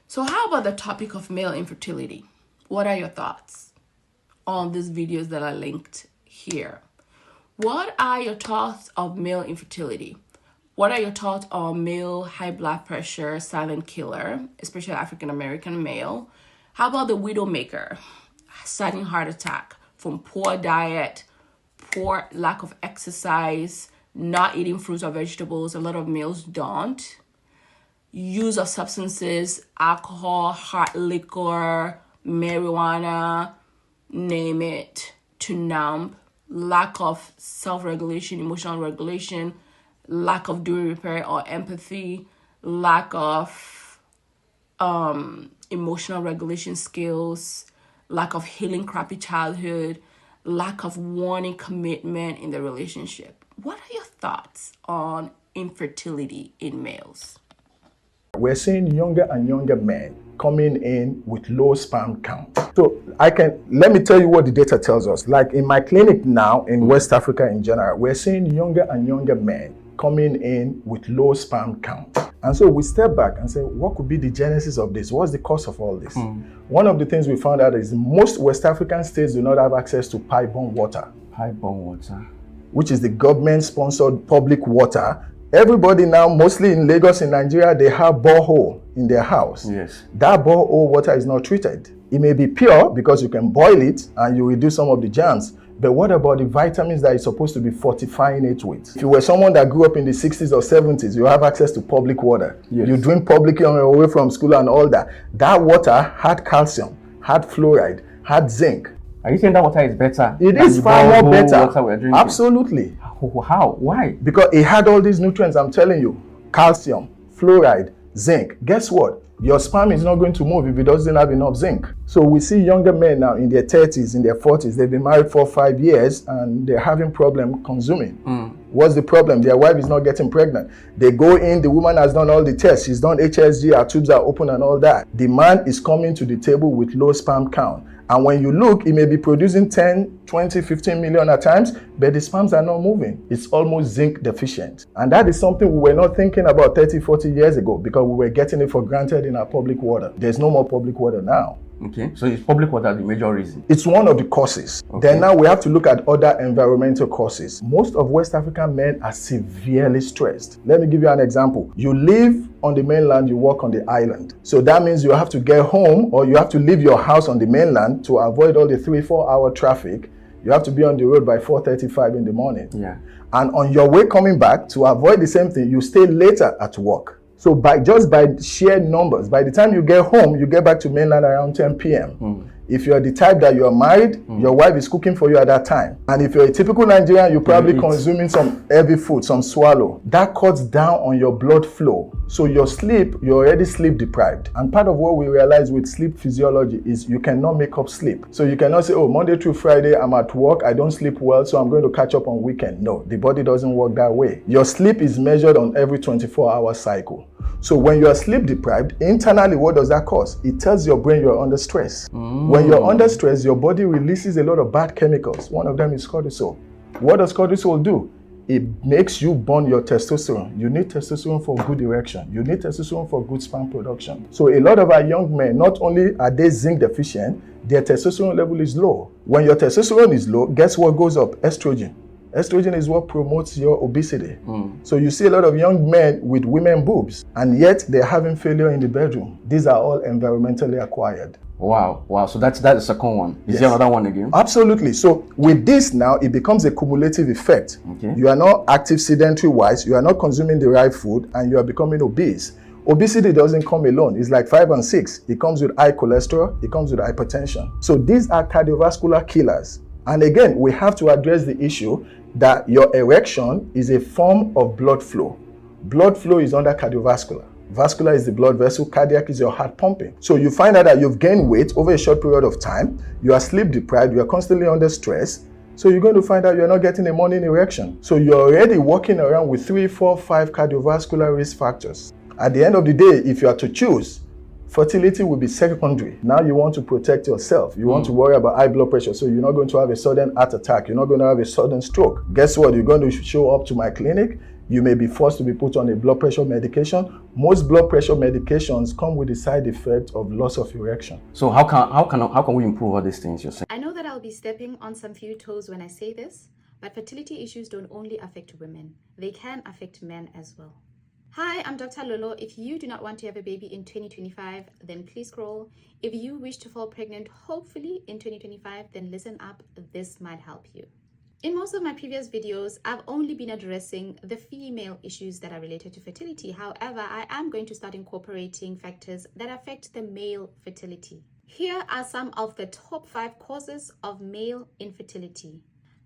So how about the topic of male infertility? What are your thoughts on these videos that are linked here? What are your thoughts of male infertility? What are your thoughts on male high blood pressure, silent killer, especially African American male? How about the widowmaker, sudden heart attack from poor diet, poor lack of exercise, not eating fruits or vegetables? A lot of males don't. Use of substances, alcohol, hard liquor, marijuana, name it, to numb. Lack of self-regulation, emotional regulation, lack of doing repair or empathy, lack of emotional regulation skills, lack of healing crappy childhood, lack of wanting commitment in the relationship. What are your thoughts on infertility in males? We're seeing younger and younger men coming in with low sperm count. So let me tell you what the data tells us. Like in my clinic now in West Africa in general, we're seeing younger and younger men coming in with low sperm count. And so we step back and say, what could be the genesis of this? What's the cause of all this? One of the things we found out is most West African states do not have access to pipe-borne water. Pipe-borne water. Which is the government-sponsored public water. Everybody now, mostly in Lagos, in Nigeria, they have borehole in their house. Yes. That borehole water is not treated. It may be pure because you can boil it and you reduce some of the germs. But what about the vitamins that it's supposed to be fortifying it with? If you were someone that grew up in the 60s or 70s, you have access to public water. Yes. You drink publicly on your way from school and all that. That water had calcium, had fluoride, had zinc. Are you saying that water is better? It is far more better. Water we're drinking? Absolutely. How? Why? Because it had all these nutrients, I'm telling you. Calcium, fluoride, zinc. Guess what? Your sperm is not going to move if it doesn't have enough zinc. So we see younger men now in their 30s, in their 40s. They've been married for 5 years and they're having problem consuming. What's the problem? Their wife is not getting pregnant. They go in, the woman has done all the tests. She's done HSG, her tubes are open and all that. The man is coming to the table with low sperm count. And when you look, he may be producing 10, 20, 15 million at times, but the sperms are not moving. It's almost zinc deficient. And that is something we were not thinking about 30, 40 years ago because we were getting it for granted in our public water. There's no more public water now. Okay, so is public water the major reason? It's one of the causes. Okay. Then now we have to look at other environmental causes. Most of West African men are severely stressed. Let me give you an example. You live on the mainland, you work on the island. So that means you have to get home or you have to leave your house on the mainland to avoid all the 3-4 hour traffic. You have to be on the road by 4:35 in the morning. Yeah. And on your way coming back, to avoid the same thing, you stay later at work. So by sheer numbers, by the time you get home, you get back to mainland around 10 p.m. If you're the type that you're married, your wife is cooking for you at that time. And if you're a typical Nigerian, you're probably consuming some heavy food, some swallow. That cuts down on your blood flow. So your sleep, you're already sleep deprived. And part of what we realize with sleep physiology is you cannot make up sleep. So you cannot say, oh, Monday through Friday, I'm at work, I don't sleep well, so I'm going to catch up on weekend. No, the body doesn't work that way. Your sleep is measured on every 24-hour cycle. So when you are sleep deprived, internally, what does that cause? It tells your brain you're under stress. When you're under stress, your body releases a lot of bad chemicals. One of them is cortisol. What does cortisol do? It makes you burn your testosterone. You need testosterone for good erection. You need testosterone for good sperm production. So a lot of our young men, not only are they zinc deficient, their testosterone level is low. When your testosterone is low, guess what goes up? Estrogen. Estrogen is what promotes your obesity. So you see a lot of young men with women boobs, and yet they're having failure in the bedroom. These are all environmentally acquired. Wow. So that's the second one. Is there another one again? Absolutely. So with this now, it becomes a cumulative effect. Okay. You are not active sedentary-wise, you are not consuming the right food, and you are becoming obese. Obesity doesn't come alone. It's like 5 and 6. It comes with high cholesterol, it comes with hypertension. So these are cardiovascular killers. And again, we have to address the issue that your erection is a form of blood flow. Blood flow is under cardiovascular. Vascular is the blood vessel, cardiac is your heart pumping. So you find out that you've gained weight over a short period of time, you are sleep deprived, you are constantly under stress, so you're going to find out you're not getting a morning erection. So you're already walking around with 3, 4, 5 cardiovascular risk factors. At the end of the day, if you are to choose, fertility will be secondary. Now you want to protect yourself. You want to worry about high blood pressure. So you're not going to have a sudden heart attack. You're not going to have a sudden stroke. Guess what? You're going to show up to my clinic. You may be forced to be put on a blood pressure medication. Most blood pressure medications come with the side effect of loss of erection. So how can we improve all these things you're saying? I know that I'll be stepping on some few toes when I say this, but fertility issues don't only affect women. They can affect men as well. Hi, I'm Dr. Lolo. If you do not want to have a baby in 2025, then please scroll. If you wish to fall pregnant, hopefully in 2025, then listen up. This might help you. In most of my previous videos, I've only been addressing the female issues that are related to fertility. However, I am going to start incorporating factors that affect the male fertility. Here are some of the top 5 causes of male infertility.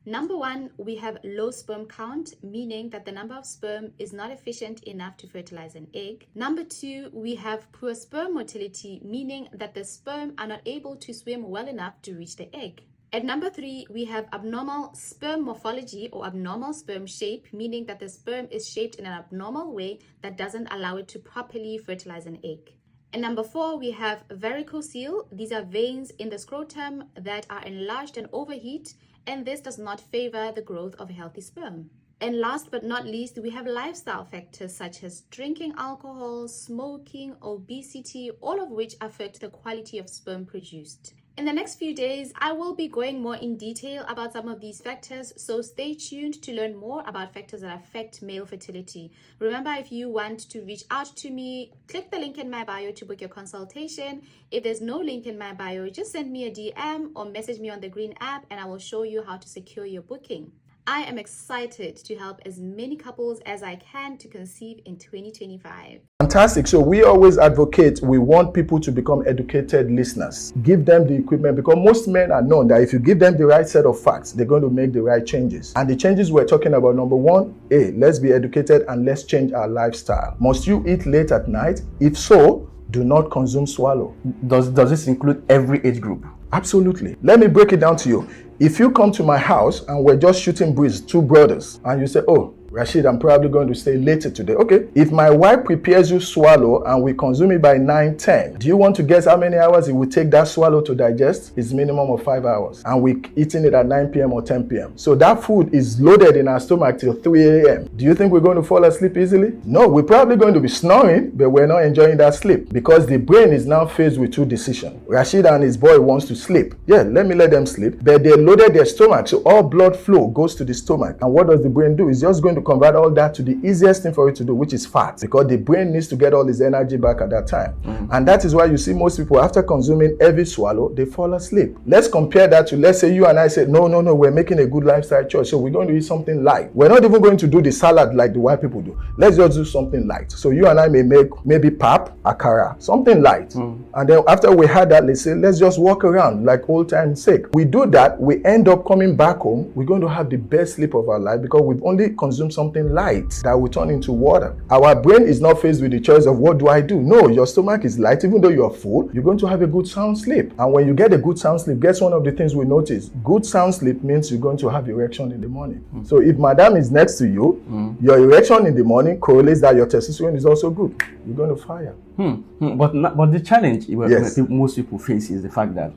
Number 1, we have low sperm count, meaning that the number of sperm is not efficient enough to fertilize an egg. Number 2, we have poor sperm motility, meaning that the sperm are not able to swim well enough to reach the egg. At number 3, we have abnormal sperm morphology or abnormal sperm shape, meaning that the sperm is shaped in an abnormal way that doesn't allow it to properly fertilize an egg. And number 4, we have varicocele. These are veins in the scrotum that are enlarged and overheat, and this does not favor the growth of healthy sperm. And last but not least, we have lifestyle factors such as drinking alcohol, smoking, obesity, all of which affect the quality of sperm produced. In the next few days, I will be going more in detail about some of these factors, so stay tuned to learn more about factors that affect male fertility. Remember, if you want to reach out to me, click the link in my bio to book your consultation. If there's no link in my bio, just send me a DM or message me on the green app and I will show you how to secure your booking. I am excited to help as many couples as I can to conceive in 2025. Fantastic. So we always advocate, we want people to become educated listeners. Give them the equipment, because most men are known that if you give them the right set of facts, they're going to make the right changes. And the changes we're talking about, number 1, let's be educated and let's change our lifestyle. Must you eat late at night? If so, do not consume swallow. Does this include every age group? Absolutely. Let me break it down to you. If you come to my house and we're just shooting breeze, 2 brothers, and you say, oh, Rashid, I'm probably going to stay later today. Okay. If my wife prepares you swallow and we consume it by 9-10, do you want to guess how many hours it will take that swallow to digest? It's minimum of 5 hours. And we're eating it at 9 p.m. or 10 p.m. So that food is loaded in our stomach till 3 a.m. Do you think we're going to fall asleep easily? No, we're probably going to be snoring, but we're not enjoying that sleep because the brain is now faced with 2 decisions. Rashid and his boy wants to sleep. Yeah, let them sleep. But they loaded their stomach, so all blood flow goes to the stomach. And what does the brain do? It's just going to convert all that to the easiest thing for it to do, which is fat, because the brain needs to get all its energy back at that time. And that is why you see most people, after consuming every swallow, they fall asleep. Let's compare that to, let's say you and I said, no, we're making a good lifestyle choice, so we're going to eat something light. We're not even going to do the salad like the white people do. Let's just do something light. So you and I may make maybe pap, akara, something light. And then after we had that, let's say, let's just walk around like old time's sake. We do that, we end up coming back home, we're going to have the best sleep of our life because we've only consumed something light that will turn into water. Our brain is not faced with the choice of what do I do? No, your stomach is light. Even though you're full, you're going to have a good sound sleep. And when you get a good sound sleep, guess one of the things we notice? Good sound sleep means you're going to have erection in the morning. So if madam is next to you, your erection in the morning correlates that your testosterone is also good. You're going to fire. But the challenge Yes. most people face is the fact that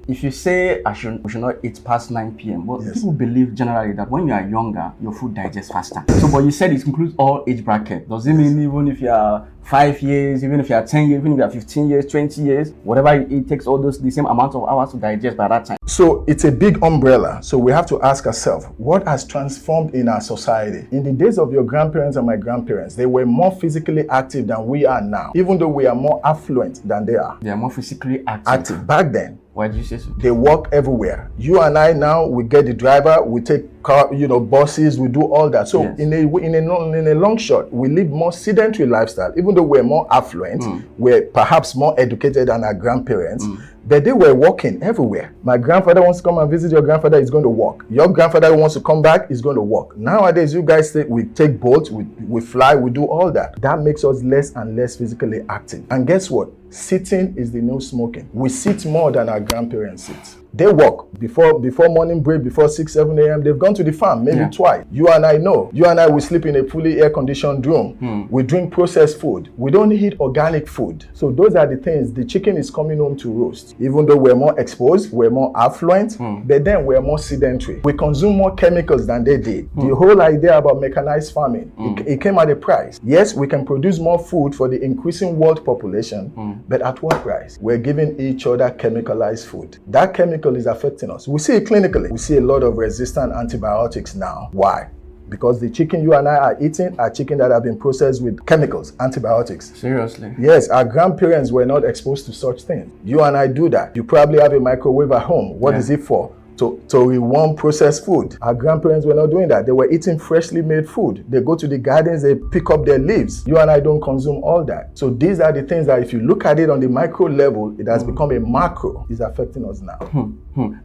if you say we should not eat past 9 p.m., but Yes. people believe generally that when you are younger, your food digests faster. So, but you said it includes all age bracket. Does it mean even if you are 5 years, even if you are 10 years, even if you are 15 years, 20 years, whatever you eat takes all those the same amount of hours to digest by that time? So it's a big umbrella. So we have to ask ourselves, what has transformed in our society? In the days of your grandparents and my grandparents, they were more physically active than we are now, even though we are more affluent than they are. They are more physically Active. Back then, Why did you say so? they walk everywhere. You and I now, we get the driver, we take car, buses, we do all that. So Yes. in a long shot, we live more sedentary lifestyle. Even though we're more affluent, we're perhaps more educated than our grandparents, but they were walking everywhere. My grandfather wants to come and visit your grandfather, he's going to walk. Your grandfather wants to come back, he's going to walk. Nowadays, you guys we take boats, we fly, we do all that. That makes us less and less physically active. And guess what? Sitting is the new smoking. We sit more than our grandparents sit. They walk before morning break, before 6, 7 a.m. They've gone to the farm maybe twice. You and I know. You and I will sleep in a fully air-conditioned room. We drink processed food. We don't eat organic food. So those are the things. The chicken is coming home to roast. Even though we're more exposed, we're more affluent, but then we're more sedentary. We consume more chemicals than they did. The whole idea about mechanized farming, it came at a price. Yes, we can produce more food for the increasing world population, but at what price? We're giving each other chemicalized food. That chemical is affecting us. We see it clinically. We see a lot of resistant antibiotics now. Why? Because the chicken you and I are eating are chicken that have been processed with chemicals, antibiotics. Seriously? Yes, our grandparents were not exposed to such things. You and I do that. You probably have a microwave at home. What is it for? To rewarm processed food. Our grandparents were not doing that. They were eating freshly made food. They go to the gardens, they pick up their leaves. You and I don't consume all that. So these are the things that if you look at it on the micro level, it has become a macro. It's affecting us now.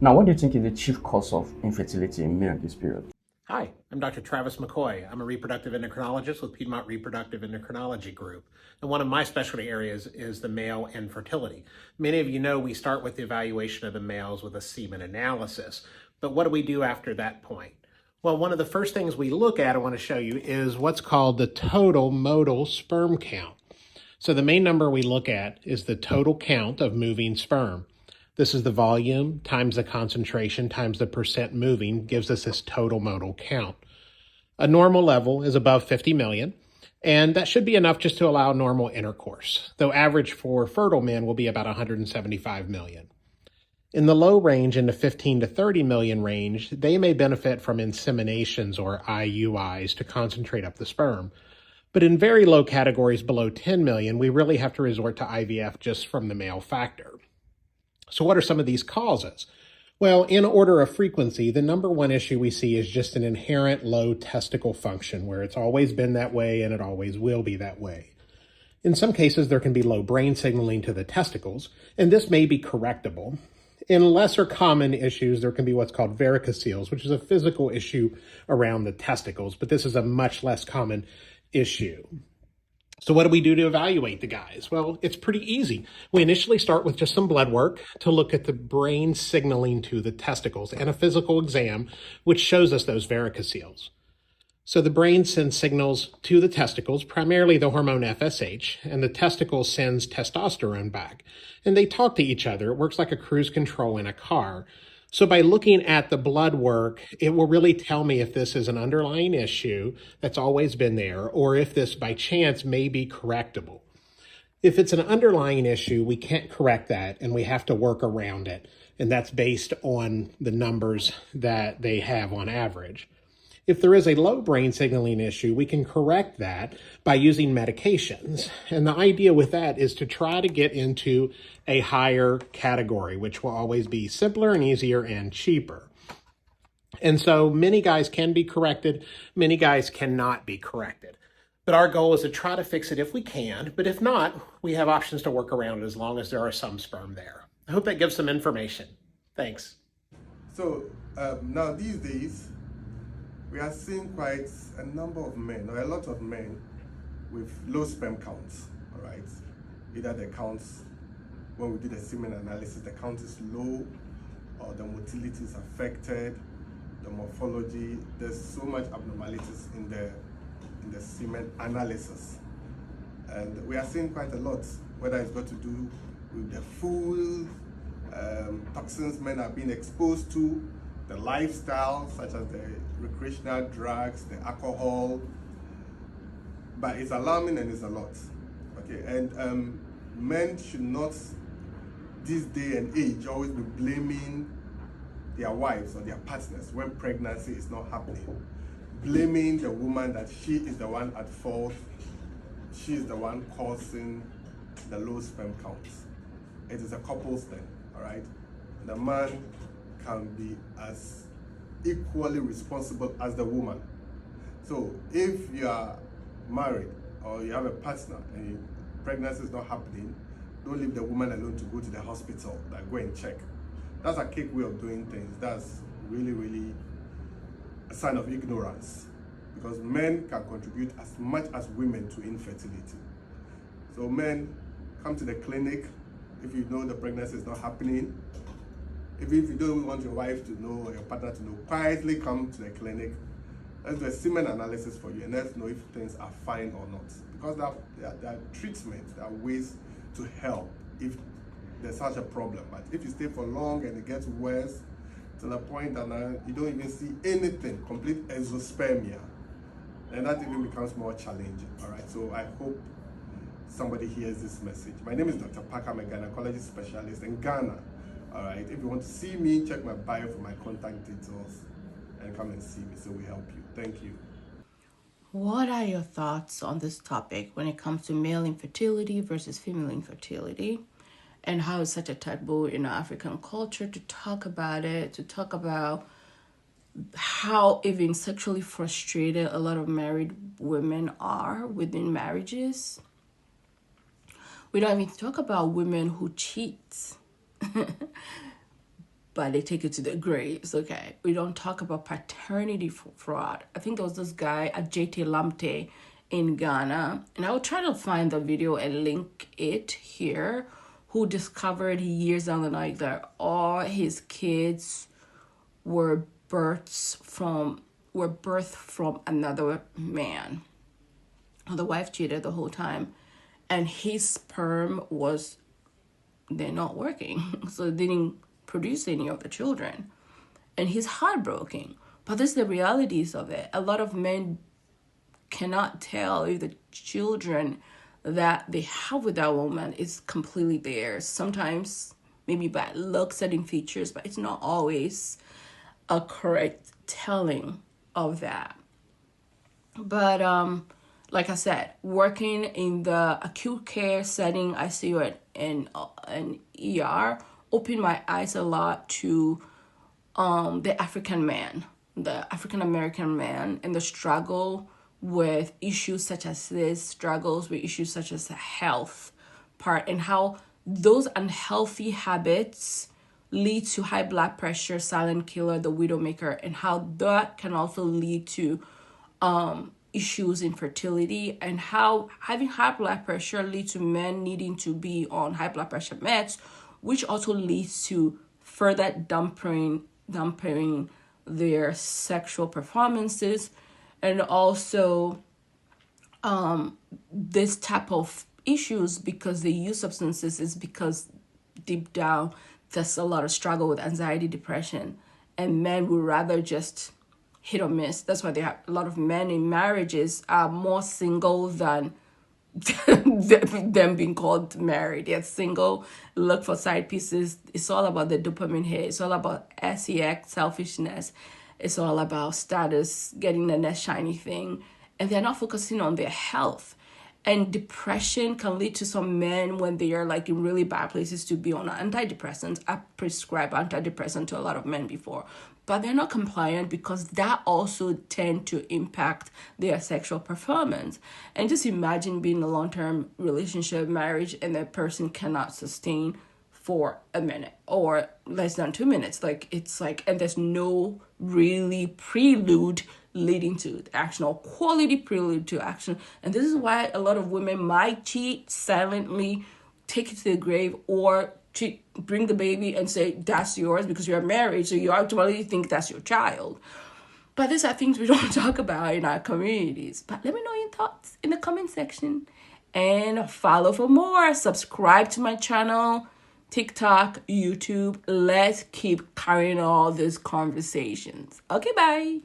Now, what do you think is the chief cause of infertility in men at this period? Hi, I'm Dr. Travis McCoy. I'm a reproductive endocrinologist with Piedmont Reproductive Endocrinology Group. And one of my specialty areas is the male infertility. Many of you know we start with the evaluation of the males with a semen analysis. But what do we do after that point? Well, one of the first things we look at, I want to show you, is what's called the total motile sperm count. So the main number we look at is the total count of moving sperm. This is the volume times the concentration times the percent moving gives us this total motile count. A normal level is above 50 million, and that should be enough just to allow normal intercourse, though average for fertile men will be about 175 million. In the low range, in the 15 to 30 million range, they may benefit from inseminations or IUIs to concentrate up the sperm. But in very low categories below 10 million, we really have to resort to IVF just from the male factor. So what are some of these causes? Well, in order of frequency, the number one issue we see is just an inherent low testicle function, where it's always been that way and it always will be that way. In some cases, there can be low brain signaling to the testicles, and this may be correctable. In lesser common issues, there can be what's called varicoceles, which is a physical issue around the testicles, but this is a much less common issue. So what do we do to evaluate the guys? Well, it's pretty easy. We initially start with just some blood work to look at the brain signaling to the testicles and a physical exam, which shows us those varicoceles. So the brain sends signals to the testicles, primarily the hormone FSH, and the testicle sends testosterone back. And they talk to each other. It works like a cruise control in a car. So by looking at the blood work, it will really tell me if this is an underlying issue that's always been there, or if this by chance may be correctable. If it's an underlying issue, we can't correct that and we have to work around it. And that's based on the numbers that they have on average. If there is a low brain signaling issue, we can correct that by using medications. And the idea with that is to try to get into a higher category, which will always be simpler and easier and cheaper. And so many guys can be corrected, many guys cannot be corrected. But our goal is to try to fix it if we can, but if not, we have options to work around it as long as there are some sperm there. I hope that gives some information. Thanks. So now these days, we are seeing quite a number of men, or a lot of men, with low sperm counts, all right? Either the counts, when we do the semen analysis, the count is low, or the motility is affected, the morphology, there's so much abnormalities in the semen analysis. And we are seeing quite a lot, whether it's got to do with the food, toxins men are being exposed to, the lifestyle, such as the recreational drugs, the alcohol, but it's alarming and it's a lot. Okay, and men should not, this day and age, always be blaming their wives or their partners when pregnancy is not happening. Blaming the woman that she is the one at fault, she is the one causing the low sperm counts. It is a couple's thing, all right? The man can be as equally responsible as the woman. So if you are married or you have a partner and pregnancy is not happening, don't leave the woman alone to go to the hospital, like go and check. That's a quick way of doing things. That's really, really a sign of ignorance, because men can contribute as much as women to infertility. So men, come to the clinic if you know the pregnancy is not happening. If you don't want your wife to know or your partner to know, quietly come to the clinic. Let's do a semen analysis for you and let's know if things are fine or not. Because there are treatments, there are ways to help if there's such a problem. But if you stay for long and it gets worse to the point that you don't even see anything, complete exospermia, then that even becomes more challenging. All right, so I hope somebody hears this message. My name is Dr. Parker. I'm a gynecologist specialist in Ghana. All right, if you want to see me, check my bio for my contact details and come and see me so we help you. Thank you. What are your thoughts on this topic when it comes to male infertility versus female infertility, and how it's such a taboo in African culture to talk about it, to talk about how even sexually frustrated a lot of married women are within marriages? We don't even talk about women who cheat, but they take it to their graves, okay? We don't talk about paternity fraud. I think there was this guy, Ajete Lamte, in Ghana, and I will try to find the video and link it here, who discovered years down the line that all his kids were birthed from another man. The wife cheated the whole time, and his sperm they're not working, so it didn't produce any of the children, and he's heartbroken. But this is the realities of it. A lot of men cannot tell if the children that they have with that woman is completely theirs. Sometimes maybe by look, certain features, but it's not always a correct telling of that. But like I said, working in the acute care setting, ICU and ER, opened my eyes a lot to the African man, the African American man, and the struggle with issues such as this, struggles with issues such as the health part, and how those unhealthy habits lead to high blood pressure, silent killer, the widowmaker, and how that can also lead to issues in fertility, and how having high blood pressure leads to men needing to be on high blood pressure meds, which also leads to further dampening their sexual performances. And also this type of issues, because they use substances, is because deep down there's a lot of struggle with anxiety, depression, and men would rather just hit or miss. That's why they have a lot of men in marriages are more single than them being called married. They're single, look for side pieces. It's all about the dopamine hit. It's all about sex, selfishness. It's all about status, getting the next shiny thing. And they're not focusing on their health. And depression can lead to some men, when they are like in really bad places, to be on antidepressants. I prescribed antidepressant to a lot of men before, but they're not compliant because that also tend to impact their sexual performance. And just imagine being in a long-term relationship, marriage, and that person cannot sustain for a minute or less than 2 minutes. And there's no really prelude leading to action, or quality prelude to action. And this is why a lot of women might cheat silently, take it to the grave, or bring the baby and say that's yours because you're married, so you automatically think that's your child. But these are things we don't talk about in our communities. But let me know your thoughts in the comment section, and follow for more. Subscribe to my channel, TikTok, YouTube. Let's keep carrying all these conversations. Okay, bye.